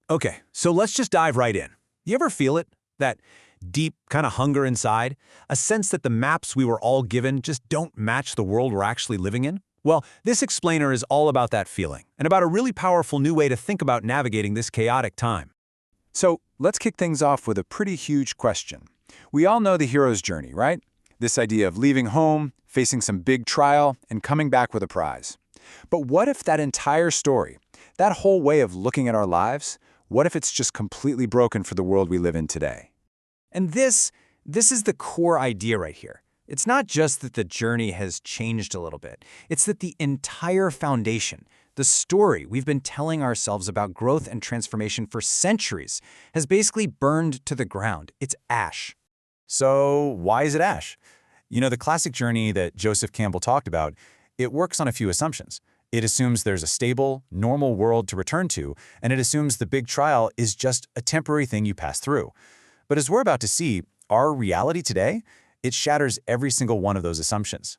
Okay, so let's just dive right in. You ever feel it? That deep kind of hunger inside? A sense that the maps we were all given just don't match the world we're actually living in? Well, this explainer is all about that feeling, and about a really powerful new way to think about navigating this chaotic time. So let's kick things off with a pretty huge question. We all know the hero's journey, right? This idea of leaving home, facing some big trial, and coming back with a prize. But what if that entire story, that whole way of looking at our lives, what if it's just completely broken for the world we live in today? And this is the core idea right here. It's not just that the journey has changed a little bit. It's that the entire foundation, the story we've been telling ourselves about growth and transformation for centuries, has basically burned to the ground. It's ash. So why is it ash? You know, the classic journey that Joseph Campbell talked about, it works on a few assumptions. It assumes there's a stable, normal world to return to, and it assumes the big trial is just a temporary thing you pass through. But as we're about to see, our reality today, it shatters every single one of those assumptions.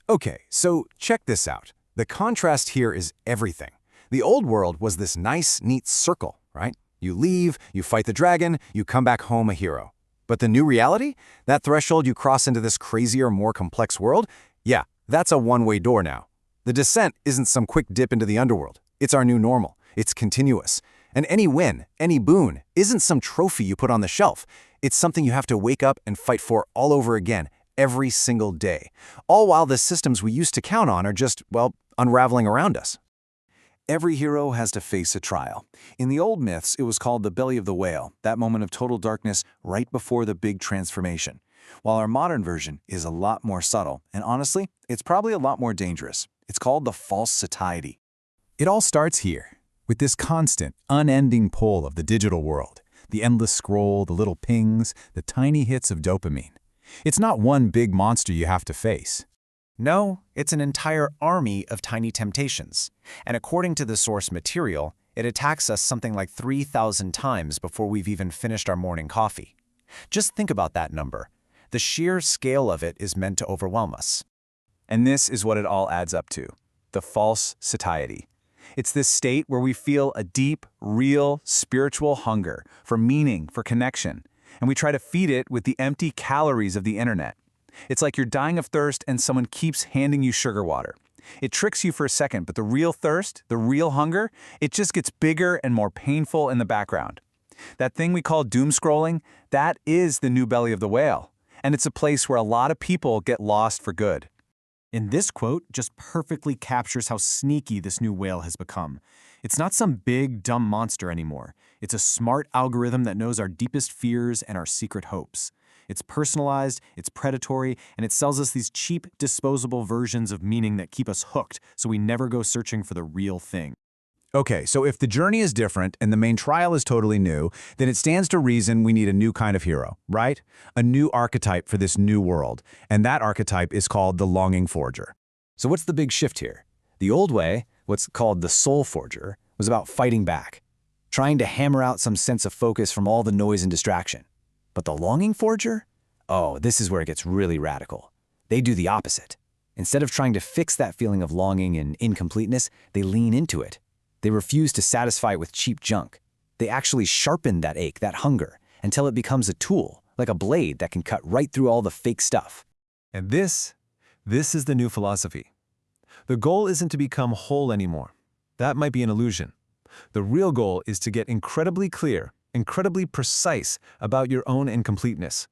Okay, so check this out. The contrast here is everything. The old world was this nice, neat circle, right? You leave, you fight the dragon, you come back home a hero. But the new reality? That threshold you cross into this crazier, more complex world? Yeah, that's a one-way door now. The descent isn't some quick dip into the underworld. It's our new normal. It's continuous. And any win, any boon, isn't some trophy you put on the shelf. It's something you have to wake up and fight for all over again, every single day. All while the systems we used to count on are just, well, unraveling around us. Every hero has to face a trial. In the old myths, it was called the belly of the whale, that moment of total darkness right before the big transformation. While our modern version is a lot more subtle, and honestly, it's probably a lot more dangerous. It's called the false satiety. It all starts here, with this constant, unending pull of the digital world. The endless scroll, the little pings, the tiny hits of dopamine. It's not one big monster you have to face. No, it's an entire army of tiny temptations. And according to the source material, it attacks us something like 3,000 times before we've even finished our morning coffee. Just think about that number. The sheer scale of it is meant to overwhelm us. And this is what it all adds up to, the false satiety. It's this state where we feel a deep, real, spiritual hunger for meaning, for connection, and we try to feed it with the empty calories of the internet. It's like you're dying of thirst and someone keeps handing you sugar water. It tricks you for a second, but the real thirst, the real hunger, it just gets bigger and more painful in the background. That thing we call doom scrolling, that is the new belly of the whale, and it's a place where a lot of people get lost for good. And this quote just perfectly captures how sneaky this new whale has become. It's not some big, dumb monster anymore. It's a smart algorithm that knows our deepest fears and our secret hopes. It's personalized, it's predatory, and it sells us these cheap, disposable versions of meaning that keep us hooked so we never go searching for the real thing. Okay, so if the journey is different and the main trial is totally new, then it stands to reason we need a new kind of hero, right? A new archetype for this new world, and that archetype is called the Longing Forger. So what's the big shift here? The old way, what's called the Soul Forger, was about fighting back, trying to hammer out some sense of focus from all the noise and distraction. But the Longing Forger? Oh, this is where it gets really radical. They do the opposite. Instead of trying to fix that feeling of longing and incompleteness, they lean into it. They refuse to satisfy it with cheap junk. They actually sharpen that ache, that hunger, until it becomes a tool, like a blade that can cut right through all the fake stuff. And this is the new philosophy. The goal isn't to become whole anymore. That might be an illusion. The real goal is to get incredibly clear, incredibly precise about your own incompleteness.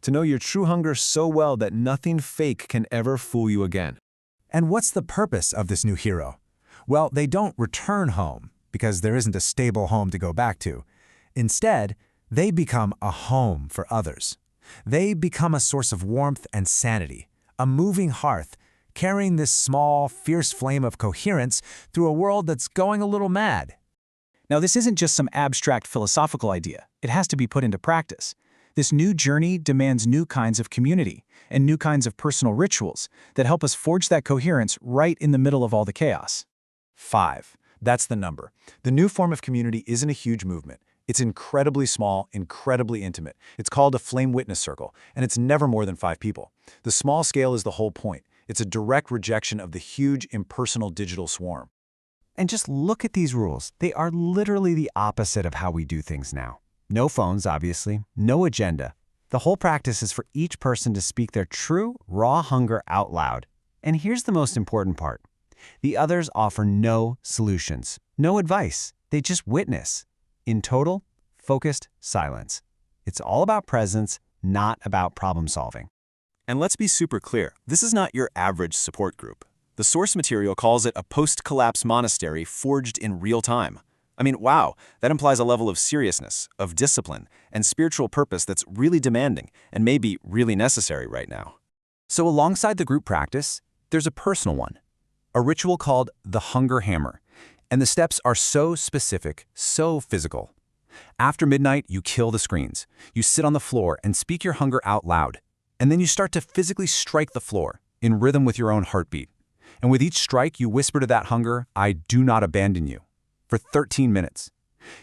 To know your true hunger so well that nothing fake can ever fool you again. And what's the purpose of this new hero? Well, they don't return home, because there isn't a stable home to go back to. Instead, they become a home for others. They become a source of warmth and sanity, a moving hearth, carrying this small, fierce flame of coherence through a world that's going a little mad. Now, this isn't just some abstract philosophical idea. It has to be put into practice. This new journey demands new kinds of community and new kinds of personal rituals that help us forge that coherence right in the middle of all the chaos. 5. That's the number. The new form of community isn't a huge movement. It's incredibly small, incredibly intimate. It's called a flame witness circle, and it's never more than 5 people. The small scale is the whole point. It's a direct rejection of the huge, impersonal digital swarm. And just look at these rules. They are literally the opposite of how we do things now. No phones, obviously, no agenda. The whole practice is for each person to speak their true, raw hunger out loud. And here's the most important part. The others offer no solutions, no advice. They just witness. In total, focused silence. It's all about presence, not about problem solving. And let's be super clear, this is not your average support group. The source material calls it a post-collapse monastery forged in real time. I mean, wow, that implies a level of seriousness, of discipline, and spiritual purpose that's really demanding and maybe really necessary right now. So alongside the group practice, there's a personal one, a ritual called the Hunger Hammer. And the steps are so specific, so physical. After midnight, you kill the screens. You sit on the floor and speak your hunger out loud. And then you start to physically strike the floor, in rhythm with your own heartbeat. And with each strike, you whisper to that hunger, "I do not abandon you," for 13 minutes.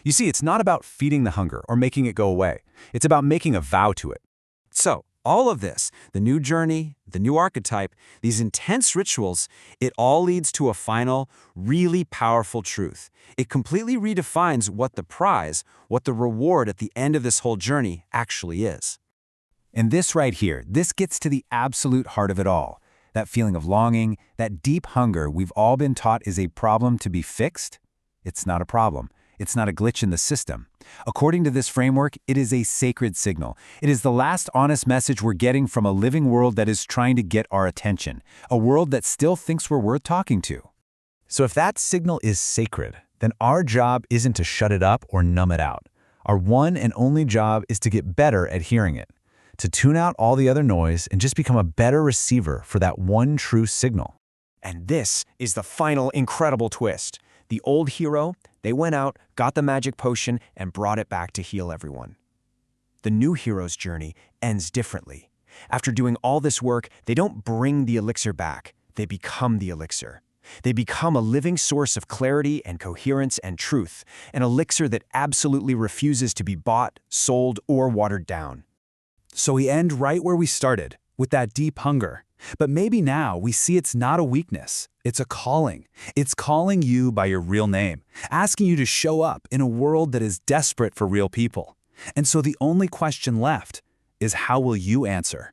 You see, it's not about feeding the hunger or making it go away. It's about making a vow to it. So, all of this, the new journey, the new archetype, these intense rituals, it all leads to a final, really powerful truth. It completely redefines what the prize, what the reward at the end of this whole journey actually is. And this right here, this gets to the absolute heart of it all. That feeling of longing, that deep hunger we've all been taught is a problem to be fixed. It's not a problem. It's not a glitch in the system. According to this framework, it is a sacred signal. It is the last honest message we're getting from a living world that is trying to get our attention, a world that still thinks we're worth talking to. So if that signal is sacred, then our job isn't to shut it up or numb it out. Our one and only job is to get better at hearing it, to tune out all the other noise and just become a better receiver for that one true signal. And this is the final incredible twist. The old hero, they went out, got the magic potion, and brought it back to heal everyone. The new hero's journey ends differently. After doing all this work, they don't bring the elixir back. They become the elixir. They become a living source of clarity and coherence and truth, an elixir that absolutely refuses to be bought, sold, or watered down. So we end right where we started, with that deep hunger. But maybe now we see it's not a weakness. It's a calling. It's calling you by your real name, asking you to show up in a world that is desperate for real people. And so the only question left is, how will you answer?